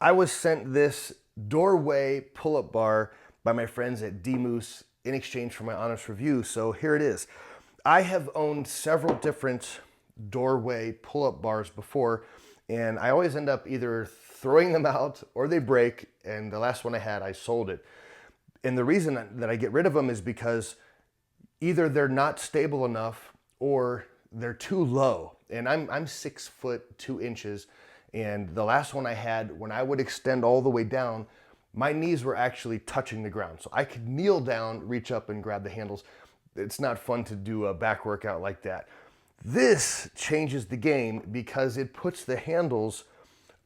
I was sent this doorway pull-up bar by my friends at DMoose in exchange for my honest review, so here it is. I have owned several different doorway pull-up bars before, and I always end up either throwing them out or they break, and the last one I had, I sold it. And the reason that I get rid of them is because either they're not stable enough or they're too low. And I'm 6'2", and the last one I had, when I would extend all the way down, my knees were actually touching the ground. So I could kneel down, reach up and grab the handles. It's not fun to do a back workout like that. This changes the game because it puts the handles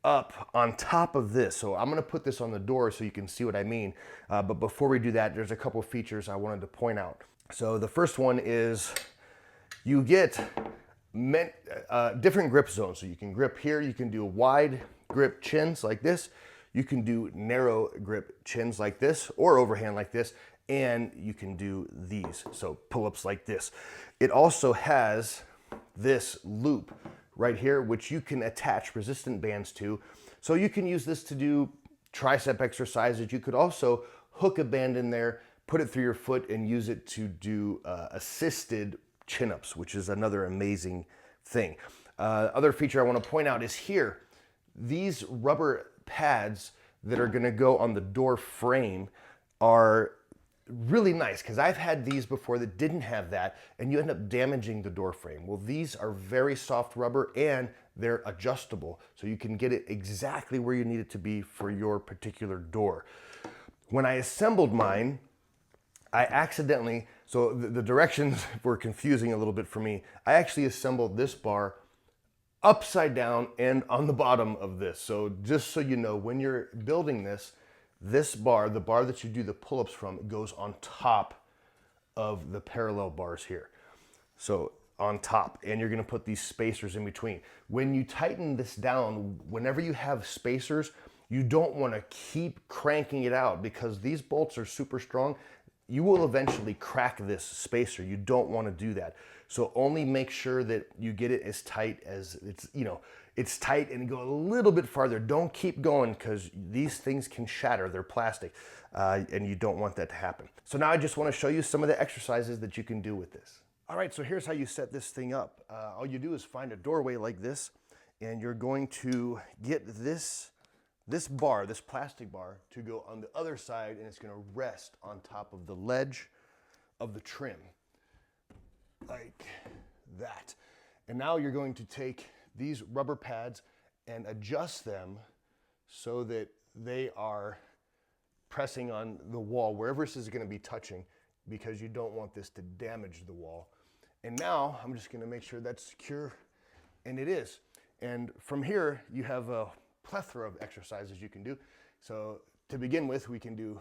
up on top of this. So I'm gonna put this on the door so you can see what I mean. But before we do that, there's a couple features I wanted to point out. So the first one is you get different grip zones. So you can grip here, you can do wide grip chins like this, you can do narrow grip chins like this, or overhand like this, and you can do these, so pull-ups like this. It also has this loop right here, which you can attach resistant bands to. So you can use this to do tricep exercises. You could also hook a band in there, put it through your foot, and use it to do assisted chin-ups, which is another amazing thing. Other feature I want to point out is here, these rubber pads that are going to go on the door frame are really nice, because I've had these before that didn't have that, and you end up damaging the door frame. Well, these are very soft rubber and they're adjustable, so you can get it exactly where you need it to be for your particular door. When I assembled mine, I accidentally, so the directions were confusing a little bit for me. I actually assembled this bar upside down and on the bottom of this. So just so you know, when you're building this, this bar, the bar that you do the pull-ups from, goes on top of the parallel bars here. So on top, and you're gonna put these spacers in between. When you tighten this down, whenever you have spacers, you don't wanna keep cranking it out because these bolts are super strong. You will eventually crack this spacer. You don't wanna do that. So only make sure that you get it as tight as it's, it's tight, and go a little bit farther. Don't keep going because these things can shatter. They're plastic, and you don't want that to happen. So now I just want to show you some of the exercises that you can do with this. All right, so here's how you set this thing up. All you do is find a doorway like this, and you're going to get this bar, this plastic bar, to go on the other side, and it's going to rest on top of the ledge of the trim, like that. And now you're going to take these rubber pads and adjust them so that they are pressing on the wall wherever this is going to be touching, because you don't want this to damage the wall. And now I'm just going to make sure that's secure, and it is. And from here you have a plethora of exercises you can do. So to begin with, we can do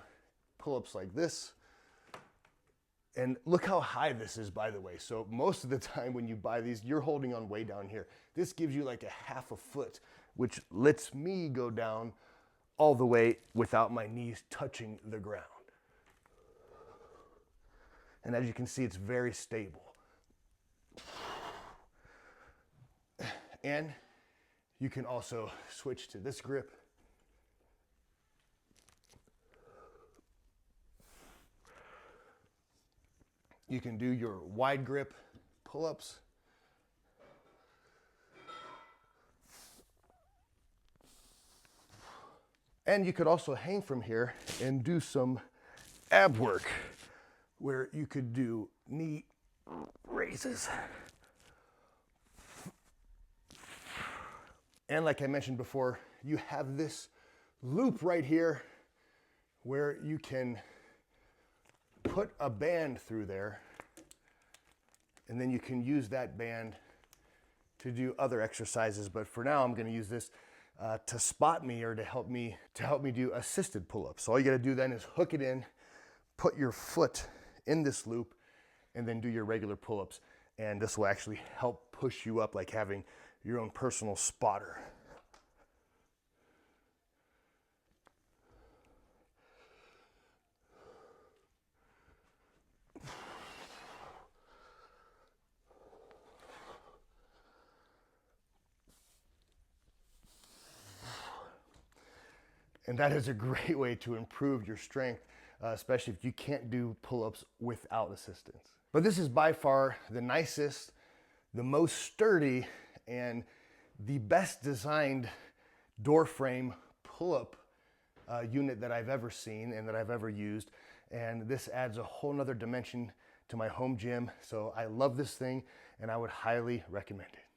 pull-ups like this. And look how high this is, by the way. So most of the time when you buy these, you're holding on way down here. This gives you like a half a foot, which lets me go down all the way without my knees touching the ground. And as you can see, it's very stable. And you can also switch to this grip. You can do your wide grip pull-ups. And you could also hang from here and do some ab work, where you could do knee raises. And like I mentioned before, you have this loop right here where you can put a band through there, and then you can use that band to do other exercises. But for now, I'm going to use this to spot me, or to help me do assisted pull-ups. So all you got to do then is hook it in, put your foot in this loop, and then do your regular pull-ups. And this will actually help push you up, like having your own personal spotter. And that is a great way to improve your strength, especially if you can't do pull-ups without assistance. But this is by far the nicest, the most sturdy, and the best designed door frame pull-up unit that I've ever seen and that I've ever used. And this adds a whole nother dimension to my home gym. So I love this thing and I would highly recommend it.